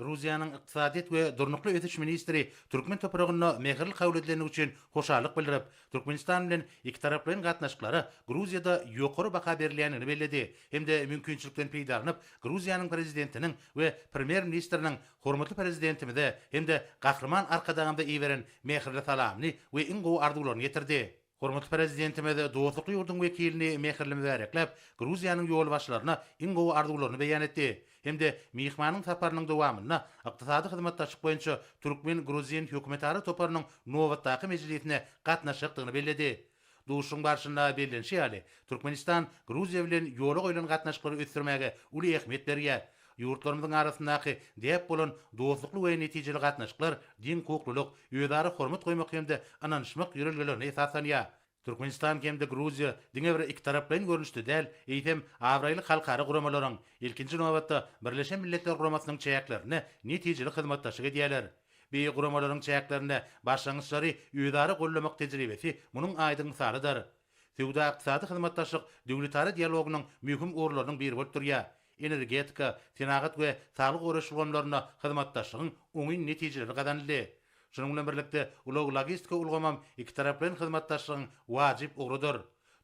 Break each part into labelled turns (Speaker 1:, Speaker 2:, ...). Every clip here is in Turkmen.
Speaker 1: Gruziyanın iqtisadiyyat we durnukly ötüş ministri Türkmen toprağına mehirli kabul edilen üçin hoşarlyk bildirip, Türkmenistan bilen iki taraplyň gatnaşyklary Gruziyada ýokary baha berilýänini bellädi. Hemde mümkinçilikden peýdalanyp, Gruziýanyň prezidentiniň we premier ministriniň hormatly prezidentimide hemde gahrman arkadagynda iýeren mehirli salamny we iň gowy arzuwlaryny ýetirdi. Hormatly prezidentime de dostlukly ýurdun wekilini mehirli mübareklep, Gruziýanyň ýol başlaryna iň gowy arzuwlaryny beýan etdi. Hemde mihmanyň saparynyň dowamyna ykdysady hyzmatdaşlyk boýunça Türkmen-Gruziýan hökümetary toparynyň nowatdaky mejlisine gatnaşykdygyny bellädi. Duşun barşynda bellenşi ýaly Türkmenistan Gruziýa bilen ýola goýulan gatnaşyklary ösdürmäge uly ähmiýet berýär. Ýurtlarymyzyň arasyndaky diýip bolan dostlukly we netijeli gatnaşyklar din hukuklylyk, ýödary hormat goýmak hemde ananyşmak ýörelgelerine esaslanýar. Türkmenistan hemde Gruziýa diňe bir iki taraplyň görnüşde däl, eýtem awraýly halkara guramalaryň ilkinji nowatda Birleşen Milletler Guramasynyň çäýäklerini netijeli hyzmatdaşyk edýärler. Bir guramalaryň çäýäklerine başlangyçlary ýödary gollamak tejribesi munyň aýdyň misalydyr. Sowda ykdysady hyzmatdaşlyk döwletary dialogynyň mühim orlarynyň biri bolup durýar. Energetika, senagat we saglyk uğraşyklaryna hyzmatdaşlygyň oňy netijeleri gazanyldy. Şunun bilen birlikde ulug logistika ulgamam iki taraplyň hyzmatdaşlygyň wajyp ugradyr.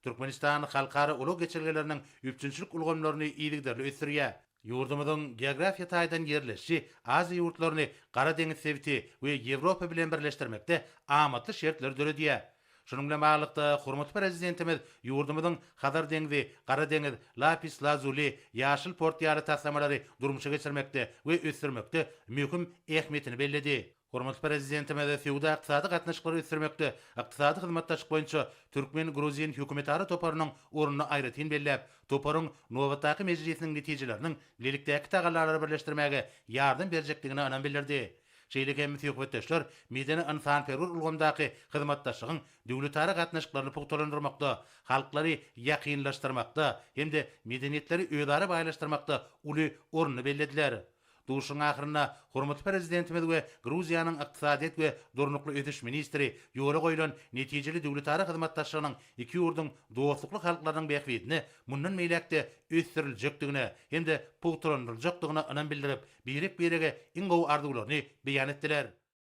Speaker 1: Türkmenistan halkara ulug geçirgeleriniň üpçünçilik ulgamlaryny iýdigderli ösdürýär. Ýurdumyzyň geografiýa taýdan ýerleşi Aziýa ýurtlaryny Gara deňiz sebiti we Ýewropa bilen birleşdirmekde amatly şertler döredýär. Şunun bilen baglykda hormatly prezidentimiz ýurdumyzyň Hazar deňizi, Gara deňiz, Lapis Lazuli, ýaşyl port ýaly taslamalary durmuşa geçirmekde we ösdürmekde möhüm ähmiýetini belledi. Hormatly prezidentimiz sowda ykdysady gatnaşyklary ösdürmekde, ykdysady hyzmatdaşlyk boýunça Türkmen-Gruziýan hökümetary toparynyň ornuny aýratyn belläp, toparyň nowatdaky mejlisiniň netijeleriniň lilikdäki tagalary birleşdirmäge ýardym berjekdigini anan bildirdi. Şeýleki hem söhbetdeşler medeni insan perwer ulgamdaky hyzmatdaşlygyň döwletary gatnaşyklaryny pugtalandyrmakda, halklary ýakynlaşdyrmakda hemde medeniýetleri öýdary baýlaşdyrmakda uly ornuny bellediler. Duşun ahyrynda hormatly prezidentimiz we Gruziýanyň ykdysadyýat we durnukly ötüş ministri ýola goýulan netijeli döwletary hyzmatdaşlygynyň iki ýurdun dostlukly halklarynyň beýikligini mundan meýlekde ösdüriljekdigine hemde pugtalandyryljakdygyna anan bildirip, birek-birege iň gowy arzuwlaryny beýan etdiler.